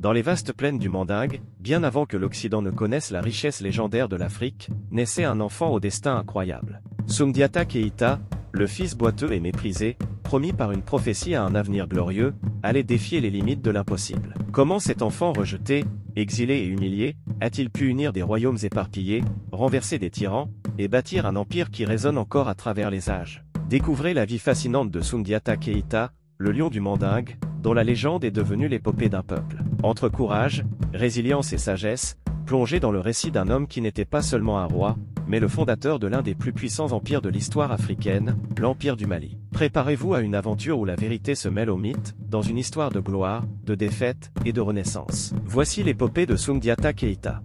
Dans les vastes plaines du Mandingue, bien avant que l'Occident ne connaisse la richesse légendaire de l'Afrique, naissait un enfant au destin incroyable. Soundiata Keïta, le fils boiteux et méprisé, promis par une prophétie à un avenir glorieux, allait défier les limites de l'impossible. Comment cet enfant rejeté, exilé et humilié, a-t-il pu unir des royaumes éparpillés, renverser des tyrans, et bâtir un empire qui résonne encore à travers les âges? Découvrez la vie fascinante de Soundiata Keïta, le lion du Mandingue, dont la légende est devenue l'épopée d'un peuple. Entre courage, résilience et sagesse, plongez dans le récit d'un homme qui n'était pas seulement un roi, mais le fondateur de l'un des plus puissants empires de l'histoire africaine, l'Empire du Mali. Préparez-vous à une aventure où la vérité se mêle au mythe, dans une histoire de gloire, de défaite et de renaissance. Voici l'épopée de Soundiata Keïta.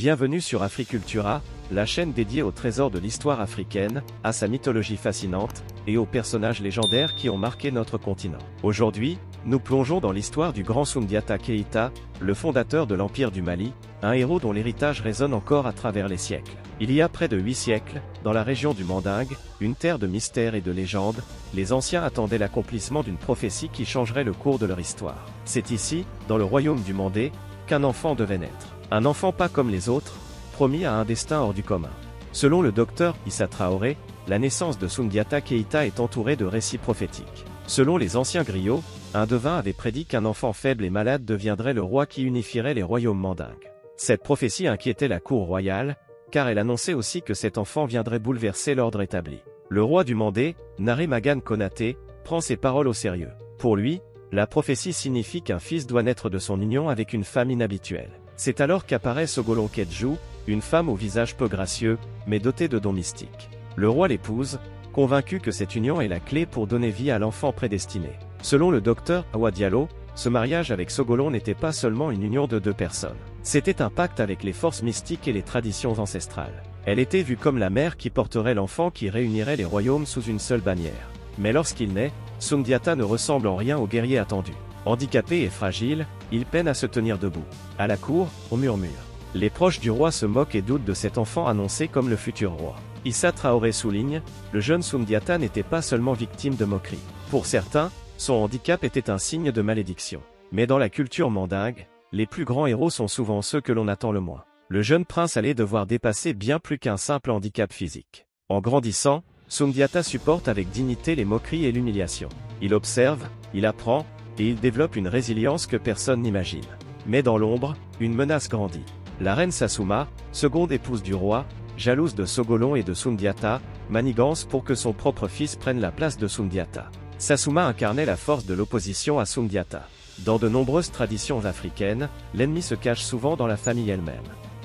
Bienvenue sur Africultura, la chaîne dédiée aux trésors de l'histoire africaine, à sa mythologie fascinante, et aux personnages légendaires qui ont marqué notre continent. Aujourd'hui, nous plongeons dans l'histoire du grand Soundiata Keïta, le fondateur de l'Empire du Mali, un héros dont l'héritage résonne encore à travers les siècles. Il y a près de 8 siècles, dans la région du Mandingue, une terre de mystères et de légendes, les anciens attendaient l'accomplissement d'une prophétie qui changerait le cours de leur histoire. C'est ici, dans le royaume du Mandé, qu'un enfant devait naître. Un enfant pas comme les autres, promis à un destin hors du commun. Selon le docteur Issa Traoré, la naissance de Soundiata Keïta est entourée de récits prophétiques. Selon les anciens griots, un devin avait prédit qu'un enfant faible et malade deviendrait le roi qui unifierait les royaumes mandingues. Cette prophétie inquiétait la cour royale, car elle annonçait aussi que cet enfant viendrait bouleverser l'ordre établi. Le roi du Mandé, Naré Magane Konaté, prend ces paroles au sérieux. Pour lui, la prophétie signifie qu'un fils doit naître de son union avec une femme inhabituelle. C'est alors qu'apparaît Sogolon Kedjou, une femme au visage peu gracieux, mais dotée de dons mystiques. Le roi l'épouse, convaincu que cette union est la clé pour donner vie à l'enfant prédestiné. Selon le docteur Awa Diallo, ce mariage avec Sogolon n'était pas seulement une union de deux personnes. C'était un pacte avec les forces mystiques et les traditions ancestrales. Elle était vue comme la mère qui porterait l'enfant qui réunirait les royaumes sous une seule bannière. Mais lorsqu'il naît, Soundiata ne ressemble en rien au guerrier attendu. Handicapé et fragile, il peine à se tenir debout. À la cour, on murmure. Les proches du roi se moquent et doutent de cet enfant annoncé comme le futur roi. Issa Traoré souligne, le jeune Soundiata n'était pas seulement victime de moqueries. Pour certains, son handicap était un signe de malédiction. Mais dans la culture mandingue, les plus grands héros sont souvent ceux que l'on attend le moins. Le jeune prince allait devoir dépasser bien plus qu'un simple handicap physique. En grandissant, Soundiata supporte avec dignité les moqueries et l'humiliation. Il observe, il apprend, et il développe une résilience que personne n'imagine. Mais dans l'ombre, une menace grandit. La reine Sassouma, seconde épouse du roi, jalouse de Sogolon et de Soundiata, manigance pour que son propre fils prenne la place de Soundiata. Sassouma incarnait la force de l'opposition à Soundiata. Dans de nombreuses traditions africaines, l'ennemi se cache souvent dans la famille elle-même.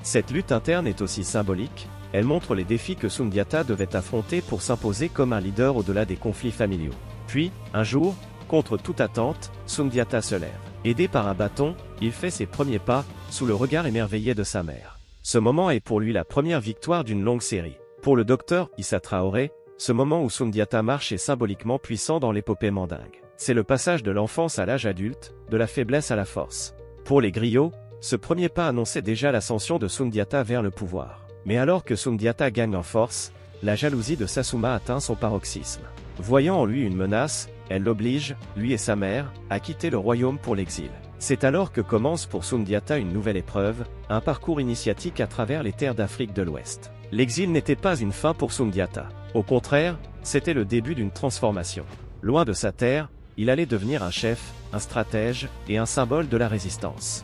Cette lutte interne est aussi symbolique, elle montre les défis que Soundiata devait affronter pour s'imposer comme un leader au-delà des conflits familiaux. Puis, un jour, contre toute attente, Soundiata se lève. Aidé par un bâton, il fait ses premiers pas, sous le regard émerveillé de sa mère. Ce moment est pour lui la première victoire d'une longue série. Pour le docteur Issa Traoré, ce moment où Soundiata marche est symboliquement puissant dans l'épopée mandingue. C'est le passage de l'enfance à l'âge adulte, de la faiblesse à la force. Pour les griots, ce premier pas annonçait déjà l'ascension de Soundiata vers le pouvoir. Mais alors que Soundiata gagne en force, la jalousie de Sassouma atteint son paroxysme. Voyant en lui une menace, elle l'oblige, lui et sa mère, à quitter le royaume pour l'exil. C'est alors que commence pour Soundiata une nouvelle épreuve, un parcours initiatique à travers les terres d'Afrique de l'Ouest. L'exil n'était pas une fin pour Soundiata. Au contraire, c'était le début d'une transformation. Loin de sa terre, il allait devenir un chef, un stratège, et un symbole de la résistance.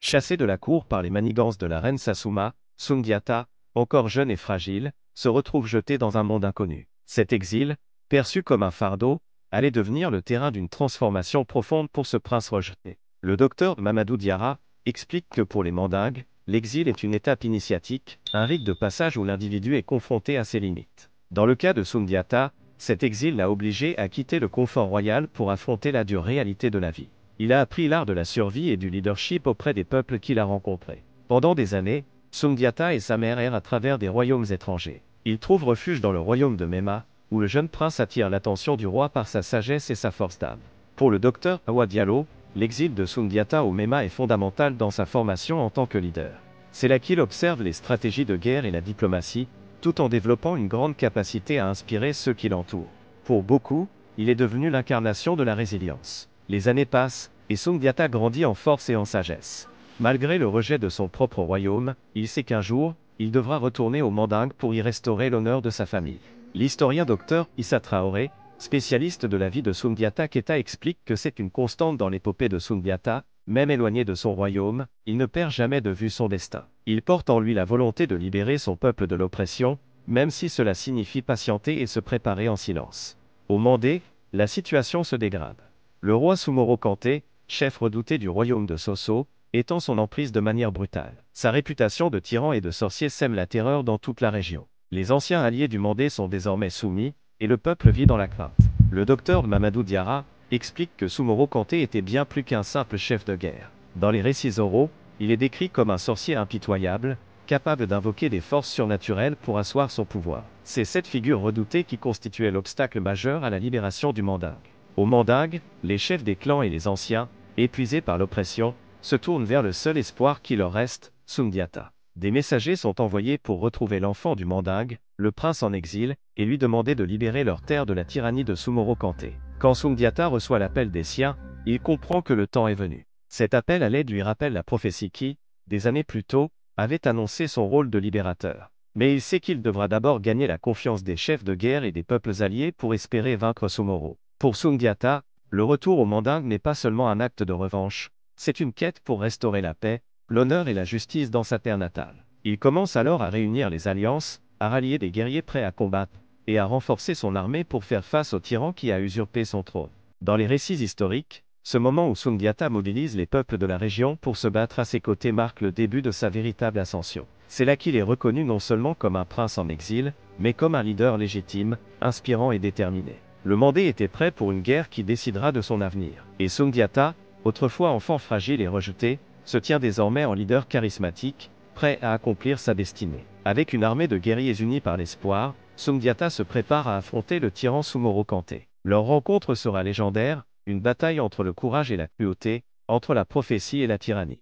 Chassé de la cour par les manigances de la reine Sassouma, Soundiata, encore jeune et fragile, se retrouve jeté dans un monde inconnu. Cet exil, perçu comme un fardeau, allait devenir le terrain d'une transformation profonde pour ce prince rejeté. Le docteur Mamadou Diarra explique que pour les Mandingues, l'exil est une étape initiatique, un rite de passage où l'individu est confronté à ses limites. Dans le cas de Soundiata, cet exil l'a obligé à quitter le confort royal pour affronter la dure réalité de la vie. Il a appris l'art de la survie et du leadership auprès des peuples qu'il a rencontrés. Pendant des années, Soundiata et sa mère errent à travers des royaumes étrangers. Ils trouvent refuge dans le royaume de Mema, où le jeune prince attire l'attention du roi par sa sagesse et sa force d'âme. Pour le docteur Awa Diallo, l'exil de Soundiata au Mema est fondamental dans sa formation en tant que leader. C'est là qu'il observe les stratégies de guerre et la diplomatie, tout en développant une grande capacité à inspirer ceux qui l'entourent. Pour beaucoup, il est devenu l'incarnation de la résilience. Les années passent, et Sundiata grandit en force et en sagesse. Malgré le rejet de son propre royaume, il sait qu'un jour, il devra retourner au Mandingue pour y restaurer l'honneur de sa famille. L'historien Dr Issa Traoré, spécialiste de la vie de Sundiata Keita, explique que c'est une constante dans l'épopée de Sundiata, même éloigné de son royaume, il ne perd jamais de vue son destin. Il porte en lui la volonté de libérer son peuple de l'oppression, même si cela signifie patienter et se préparer en silence. Au Mandé, la situation se dégrade. Le roi Soumoro Kanté, chef redouté du royaume de Sosso, étend son emprise de manière brutale. Sa réputation de tyran et de sorcier sème la terreur dans toute la région. Les anciens alliés du Mandé sont désormais soumis, et le peuple vit dans la crainte. Le docteur Mamadou Diarra explique que Soumoro Kanté était bien plus qu'un simple chef de guerre. Dans les récits oraux, il est décrit comme un sorcier impitoyable, capable d'invoquer des forces surnaturelles pour asseoir son pouvoir. C'est cette figure redoutée qui constituait l'obstacle majeur à la libération du Mandingue. Au Mandingue, les chefs des clans et les anciens, épuisés par l'oppression, se tournent vers le seul espoir qui leur reste, Sundiata. Des messagers sont envoyés pour retrouver l'enfant du Mandingue, le prince en exil, et lui demander de libérer leur terre de la tyrannie de Soumoro Kanté. Quand Sundiata reçoit l'appel des siens, il comprend que le temps est venu. Cet appel à l'aide lui rappelle la prophétie qui, des années plus tôt, avait annoncé son rôle de libérateur. Mais il sait qu'il devra d'abord gagner la confiance des chefs de guerre et des peuples alliés pour espérer vaincre Soumoro. Pour Sundiata, le retour au Mandingue n'est pas seulement un acte de revanche, c'est une quête pour restaurer la paix, l'honneur et la justice dans sa terre natale. Il commence alors à réunir les alliances, à rallier des guerriers prêts à combattre, et à renforcer son armée pour faire face au tyran qui a usurpé son trône. Dans les récits historiques, ce moment où Sundiata mobilise les peuples de la région pour se battre à ses côtés marque le début de sa véritable ascension. C'est là qu'il est reconnu non seulement comme un prince en exil, mais comme un leader légitime, inspirant et déterminé. Le Mandé était prêt pour une guerre qui décidera de son avenir. Et Sundiata, autrefois enfant fragile et rejeté, se tient désormais en leader charismatique, prêt à accomplir sa destinée. Avec une armée de guerriers unis par l'espoir, Sundiata se prépare à affronter le tyran Soumoro Kanté. Leur rencontre sera légendaire, une bataille entre le courage et la cruauté, entre la prophétie et la tyrannie.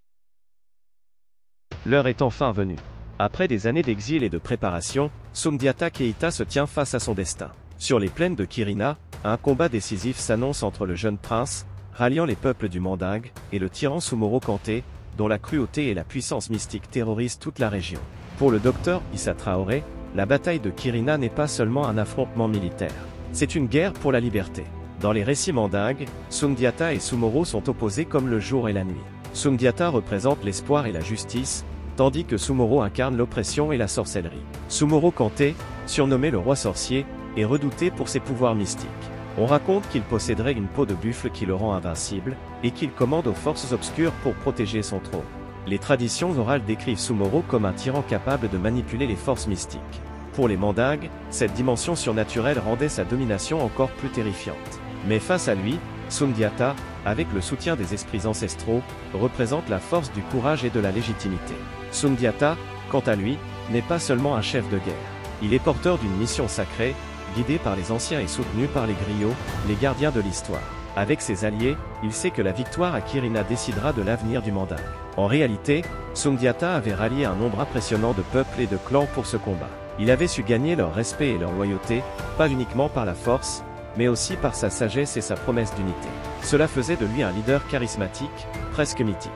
L'heure est enfin venue. Après des années d'exil et de préparation, Sundiata Keita se tient face à son destin. Sur les plaines de Kirina, un combat décisif s'annonce entre le jeune prince, ralliant les peuples du Mandingue, et le tyran Soumoro Kanté, dont la cruauté et la puissance mystique terrorisent toute la région. Pour le docteur Issa Traoré, la bataille de Kirina n'est pas seulement un affrontement militaire. C'est une guerre pour la liberté. Dans les récits mandingues, Sundiata et Soumoro sont opposés comme le jour et la nuit. Sundiata représente l'espoir et la justice, tandis que Soumoro incarne l'oppression et la sorcellerie. Soumoro Kanté, surnommé le roi sorcier, est redouté pour ses pouvoirs mystiques. On raconte qu'il posséderait une peau de buffle qui le rend invincible, et qu'il commande aux forces obscures pour protéger son trône. Les traditions orales décrivent Soumoro comme un tyran capable de manipuler les forces mystiques. Pour les Mandingues, cette dimension surnaturelle rendait sa domination encore plus terrifiante. Mais face à lui, Sundiata, avec le soutien des esprits ancestraux, représente la force du courage et de la légitimité. Sundiata, quant à lui, n'est pas seulement un chef de guerre. Il est porteur d'une mission sacrée, guidé par les anciens et soutenu par les griots, les gardiens de l'histoire. Avec ses alliés, il sait que la victoire à Kirina décidera de l'avenir du Mandingue. En réalité, Sundiata avait rallié un nombre impressionnant de peuples et de clans pour ce combat. Il avait su gagner leur respect et leur loyauté, pas uniquement par la force, mais aussi par sa sagesse et sa promesse d'unité. Cela faisait de lui un leader charismatique, presque mythique.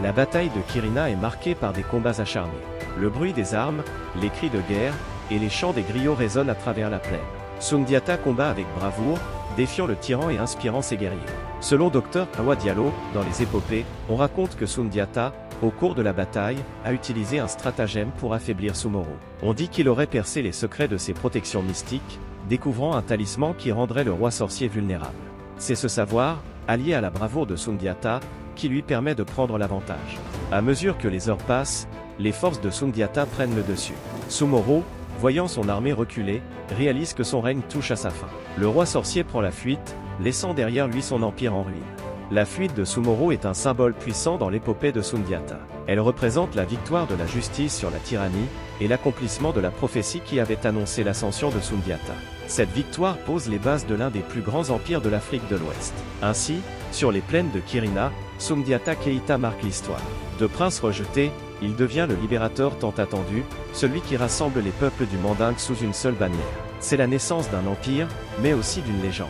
La bataille de Kirina est marquée par des combats acharnés. Le bruit des armes, les cris de guerre, et les chants des griots résonnent à travers la plaine. Sundiata combat avec bravoure, défiant le tyran et inspirant ses guerriers. Selon Dr Awa Diallo, dans les épopées, on raconte que Sundiata, au cours de la bataille, a utilisé un stratagème pour affaiblir Soumoro. On dit qu'il aurait percé les secrets de ses protections mystiques, découvrant un talisman qui rendrait le roi sorcier vulnérable. C'est ce savoir, allié à la bravoure de Sundiata, qui lui permet de prendre l'avantage. À mesure que les heures passent, les forces de Sundiata prennent le dessus. Soumoro, voyant son armée reculer, réalise que son règne touche à sa fin. Le roi sorcier prend la fuite, laissant derrière lui son empire en ruine. La fuite de Soumoro est un symbole puissant dans l'épopée de Sundiata. Elle représente la victoire de la justice sur la tyrannie, et l'accomplissement de la prophétie qui avait annoncé l'ascension de Sundiata. Cette victoire pose les bases de l'un des plus grands empires de l'Afrique de l'Ouest. Ainsi, sur les plaines de Kirina, Sundiata Keita marque l'histoire. De prince rejeté, il devient le libérateur tant attendu, celui qui rassemble les peuples du Mandingue sous une seule bannière. C'est la naissance d'un empire, mais aussi d'une légende.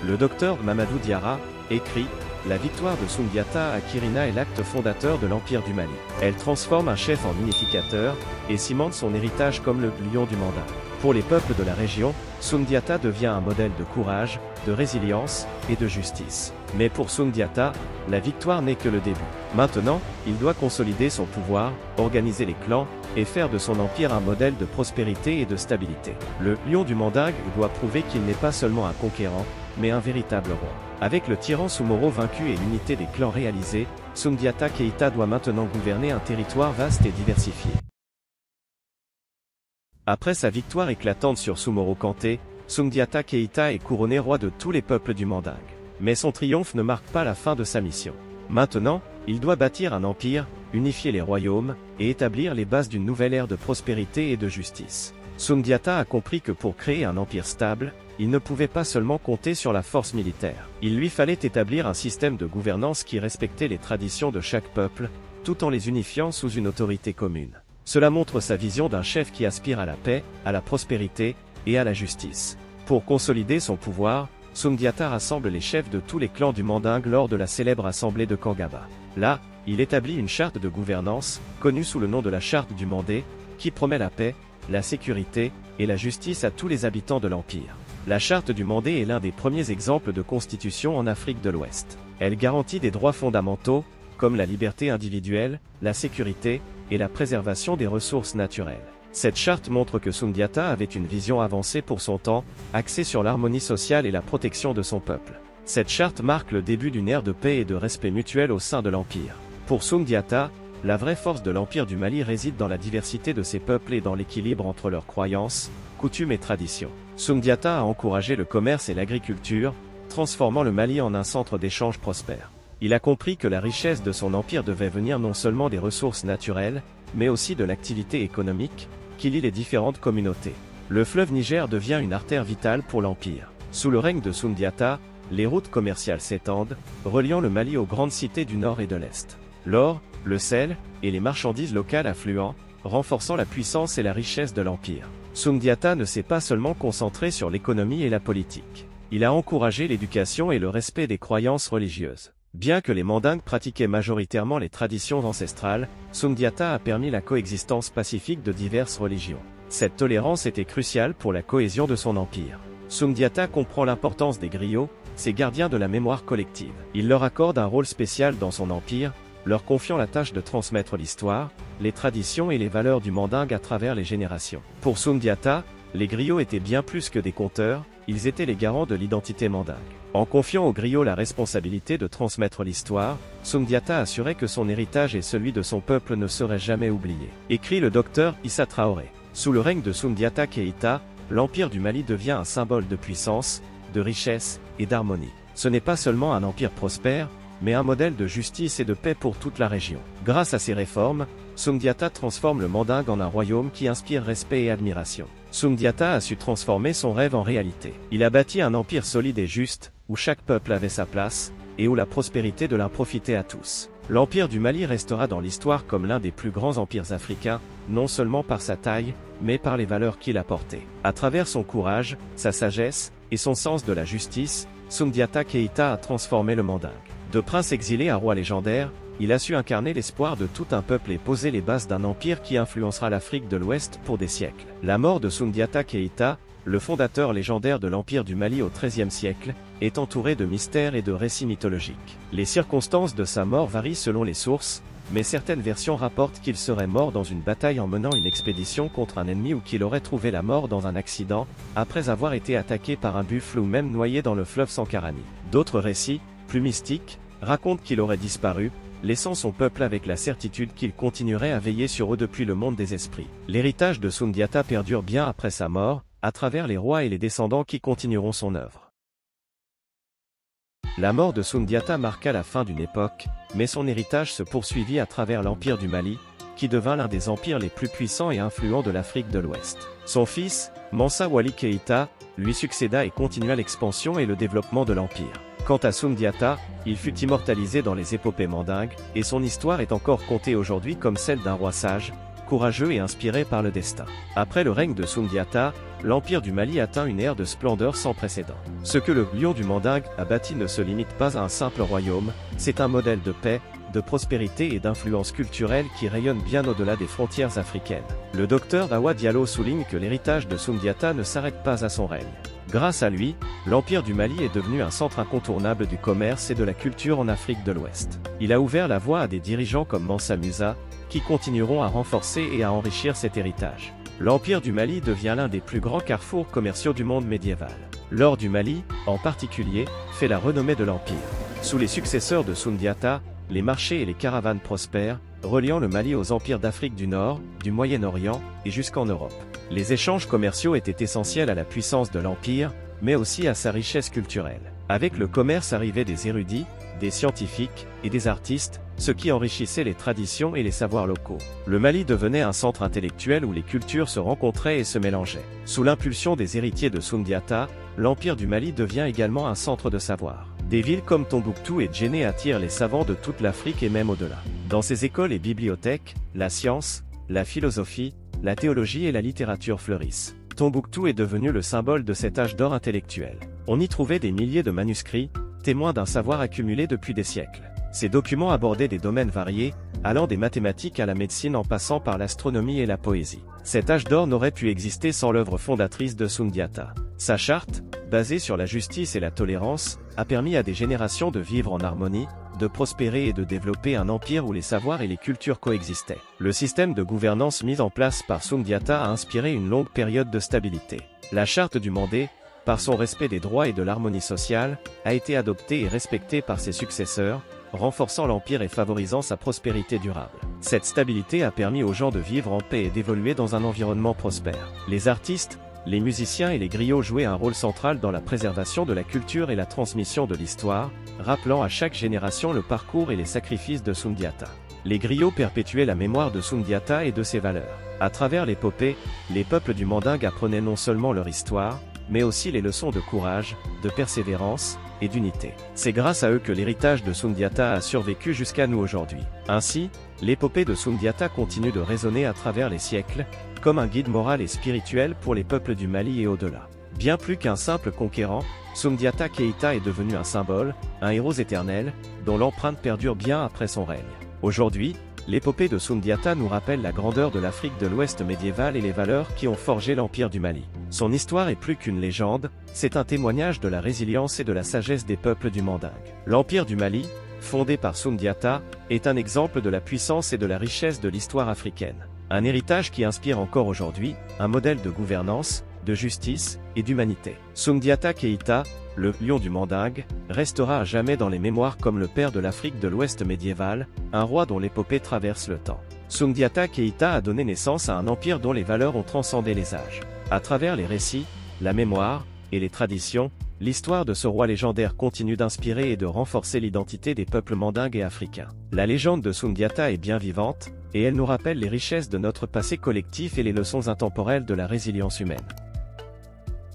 Le docteur Mamadou Diarra écrit « La victoire de Soundiata à Kirina est l'acte fondateur de l'Empire du Mali. Elle transforme un chef en unificateur et cimente son héritage comme le lion du Mandingue. Pour les peuples de la région, Soundiata devient un modèle de courage, de résilience et de justice. Mais pour Soundiata, la victoire n'est que le début. Maintenant, il doit consolider son pouvoir, organiser les clans, et faire de son empire un modèle de prospérité et de stabilité. Le lion du Mandingue doit prouver qu'il n'est pas seulement un conquérant, mais un véritable roi. Avec le tyran Soumoro vaincu et l'unité des clans réalisée, Soundiata Keïta doit maintenant gouverner un territoire vaste et diversifié. Après sa victoire éclatante sur Soumoro Kanté, Soundiata Keïta est couronné roi de tous les peuples du Mandingue. Mais son triomphe ne marque pas la fin de sa mission. Maintenant, il doit bâtir un empire, unifier les royaumes, et établir les bases d'une nouvelle ère de prospérité et de justice. Soundiata a compris que pour créer un empire stable, il ne pouvait pas seulement compter sur la force militaire. Il lui fallait établir un système de gouvernance qui respectait les traditions de chaque peuple, tout en les unifiant sous une autorité commune. Cela montre sa vision d'un chef qui aspire à la paix, à la prospérité et à la justice. Pour consolider son pouvoir, Soundiata rassemble les chefs de tous les clans du Mandingue lors de la célèbre assemblée de Kangaba. Là, il établit une charte de gouvernance, connue sous le nom de la charte du Mandé, qui promet la paix, la sécurité et la justice à tous les habitants de l'Empire. La charte du Mandé est l'un des premiers exemples de constitution en Afrique de l'Ouest. Elle garantit des droits fondamentaux, comme la liberté individuelle, la sécurité et la préservation des ressources naturelles. Cette charte montre que Soundiata avait une vision avancée pour son temps, axée sur l'harmonie sociale et la protection de son peuple. Cette charte marque le début d'une ère de paix et de respect mutuel au sein de l'Empire. Pour Soundiata, la vraie force de l'Empire du Mali réside dans la diversité de ses peuples et dans l'équilibre entre leurs croyances, coutumes et traditions. Soundiata a encouragé le commerce et l'agriculture, transformant le Mali en un centre d'échange prospère. Il a compris que la richesse de son empire devait venir non seulement des ressources naturelles, mais aussi de l'activité économique, qui lie les différentes communautés. Le fleuve Niger devient une artère vitale pour l'Empire. Sous le règne de Soundiata, les routes commerciales s'étendent, reliant le Mali aux grandes cités du nord et de l'est. L'or, le sel, et les marchandises locales affluent, renforçant la puissance et la richesse de l'Empire. Soundiata ne s'est pas seulement concentré sur l'économie et la politique. Il a encouragé l'éducation et le respect des croyances religieuses. Bien que les Mandingues pratiquaient majoritairement les traditions ancestrales, Soundiata a permis la coexistence pacifique de diverses religions. Cette tolérance était cruciale pour la cohésion de son empire. Soundiata comprend l'importance des griots, ces gardiens de la mémoire collective. Il leur accorde un rôle spécial dans son empire, leur confiant la tâche de transmettre l'histoire, les traditions et les valeurs du Mandingue à travers les générations. Pour Soundiata, les griots étaient bien plus que des conteurs, ils étaient les garants de l'identité mandingue. En confiant aux griots la responsabilité de transmettre l'histoire, Soundiata assurait que son héritage et celui de son peuple ne seraient jamais oubliés. Écrit le docteur Issa Traoré. Sous le règne de Soundiata Keïta, l'Empire du Mali devient un symbole de puissance, de richesse et d'harmonie. Ce n'est pas seulement un empire prospère, mais un modèle de justice et de paix pour toute la région. Grâce à ces réformes, Soundiata transforme le Mandingue en un royaume qui inspire respect et admiration. Soundiata a su transformer son rêve en réalité. Il a bâti un empire solide et juste, où chaque peuple avait sa place, et où la prospérité de l'un profitait à tous. L'Empire du Mali restera dans l'histoire comme l'un des plus grands empires africains, non seulement par sa taille, mais par les valeurs qu'il a portées. À travers son courage, sa sagesse, et son sens de la justice, Soundiata Keïta a transformé le Mandingue. De prince exilé à roi légendaire, il a su incarner l'espoir de tout un peuple et poser les bases d'un empire qui influencera l'Afrique de l'Ouest pour des siècles. La mort de Soundiata Keïta, le fondateur légendaire de l'Empire du Mali au XIIIe siècle, est entouré de mystères et de récits mythologiques. Les circonstances de sa mort varient selon les sources, mais certaines versions rapportent qu'il serait mort dans une bataille en menant une expédition contre un ennemi ou qu'il aurait trouvé la mort dans un accident, après avoir été attaqué par un buffle ou même noyé dans le fleuve Sankarani. D'autres récits, plus mystiques, racontent qu'il aurait disparu, laissant son peuple avec la certitude qu'il continuerait à veiller sur eux depuis le monde des esprits. L'héritage de Soundiata perdure bien après sa mort, à travers les rois et les descendants qui continueront son œuvre. La mort de Soundiata marqua la fin d'une époque, mais son héritage se poursuivit à travers l'Empire du Mali, qui devint l'un des empires les plus puissants et influents de l'Afrique de l'Ouest. Son fils, Mansa Wali Keïta, lui succéda et continua l'expansion et le développement de l'Empire. Quant à Soundiata, il fut immortalisé dans les épopées mandingues, et son histoire est encore contée aujourd'hui comme celle d'un roi sage, courageux et inspiré par le destin. Après le règne de Soundiata, l'Empire du Mali atteint une ère de splendeur sans précédent. Ce que le lion du Mandingue a bâti ne se limite pas à un simple royaume, c'est un modèle de paix, de prospérité et d'influence culturelle qui rayonne bien au-delà des frontières africaines. Le docteur Awa Diallo souligne que l'héritage de Soundiata ne s'arrête pas à son règne. Grâce à lui, l'Empire du Mali est devenu un centre incontournable du commerce et de la culture en Afrique de l'Ouest. Il a ouvert la voie à des dirigeants comme Mansa Musa, qui continueront à renforcer et à enrichir cet héritage. L'Empire du Mali devient l'un des plus grands carrefours commerciaux du monde médiéval. L'or du Mali, en particulier, fait la renommée de l'Empire. Sous les successeurs de Soundiata, les marchés et les caravanes prospèrent, reliant le Mali aux empires d'Afrique du Nord, du Moyen-Orient, et jusqu'en Europe. Les échanges commerciaux étaient essentiels à la puissance de l'Empire, mais aussi à sa richesse culturelle. Avec le commerce arrivaient des érudits, des scientifiques, et des artistes, ce qui enrichissait les traditions et les savoirs locaux. Le Mali devenait un centre intellectuel où les cultures se rencontraient et se mélangeaient. Sous l'impulsion des héritiers de Soundiata, l'Empire du Mali devient également un centre de savoir. Des villes comme Tombouctou et Djenné attirent les savants de toute l'Afrique et même au-delà. Dans ces écoles et bibliothèques, la science, la philosophie, la théologie et la littérature fleurissent. Tombouctou est devenu le symbole de cet âge d'or intellectuel. On y trouvait des milliers de manuscrits, témoins d'un savoir accumulé depuis des siècles. Ces documents abordaient des domaines variés, allant des mathématiques à la médecine en passant par l'astronomie et la poésie. Cet âge d'or n'aurait pu exister sans l'œuvre fondatrice de Soundiata. Sa charte, basée sur la justice et la tolérance, a permis à des générations de vivre en harmonie, de prospérer et de développer un empire où les savoirs et les cultures coexistaient. Le système de gouvernance mis en place par Soundiata a inspiré une longue période de stabilité. La charte du Mandé, par son respect des droits et de l'harmonie sociale, a été adoptée et respectée par ses successeurs, renforçant l'empire et favorisant sa prospérité durable. Cette stabilité a permis aux gens de vivre en paix et d'évoluer dans un environnement prospère. Les artistes, les musiciens et les griots jouaient un rôle central dans la préservation de la culture et la transmission de l'histoire, rappelant à chaque génération le parcours et les sacrifices de Soundiata. Les griots perpétuaient la mémoire de Soundiata et de ses valeurs. À travers l'épopée, les peuples du Mandingue apprenaient non seulement leur histoire, mais aussi les leçons de courage, de persévérance et d'unité. C'est grâce à eux que l'héritage de Soundiata a survécu jusqu'à nous aujourd'hui. Ainsi, l'épopée de Soundiata continue de résonner à travers les siècles, comme un guide moral et spirituel pour les peuples du Mali et au-delà. Bien plus qu'un simple conquérant, Soundiata Keïta est devenu un symbole, un héros éternel, dont l'empreinte perdure bien après son règne. Aujourd'hui, l'épopée de Soundiata nous rappelle la grandeur de l'Afrique de l'Ouest médiévale et les valeurs qui ont forgé l'Empire du Mali. Son histoire est plus qu'une légende, c'est un témoignage de la résilience et de la sagesse des peuples du Mandingue. L'Empire du Mali, fondé par Soundiata, est un exemple de la puissance et de la richesse de l'histoire africaine. Un héritage qui inspire encore aujourd'hui, un modèle de gouvernance, de justice et d'humanité. Soundiata Keïta, le lion du Mandingue, restera à jamais dans les mémoires comme le père de l'Afrique de l'Ouest médiévale, un roi dont l'épopée traverse le temps. Soundiata Keïta a donné naissance à un empire dont les valeurs ont transcendé les âges. À travers les récits, la mémoire et les traditions, l'histoire de ce roi légendaire continue d'inspirer et de renforcer l'identité des peuples mandingues et africains. La légende de Soundiata est bien vivante, et elle nous rappelle les richesses de notre passé collectif et les leçons intemporelles de la résilience humaine.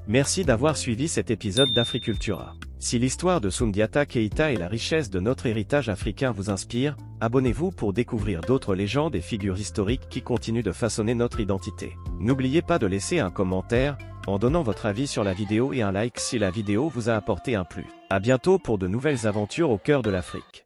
Merci d'avoir suivi cet épisode d'Africultura. Si l'histoire de Soundiata Keïta et la richesse de notre héritage africain vous inspire, abonnez-vous pour découvrir d'autres légendes et figures historiques qui continuent de façonner notre identité. N'oubliez pas de laisser un commentaire, en donnant votre avis sur la vidéo et un like si la vidéo vous a apporté un plus. À bientôt pour de nouvelles aventures au cœur de l'Afrique.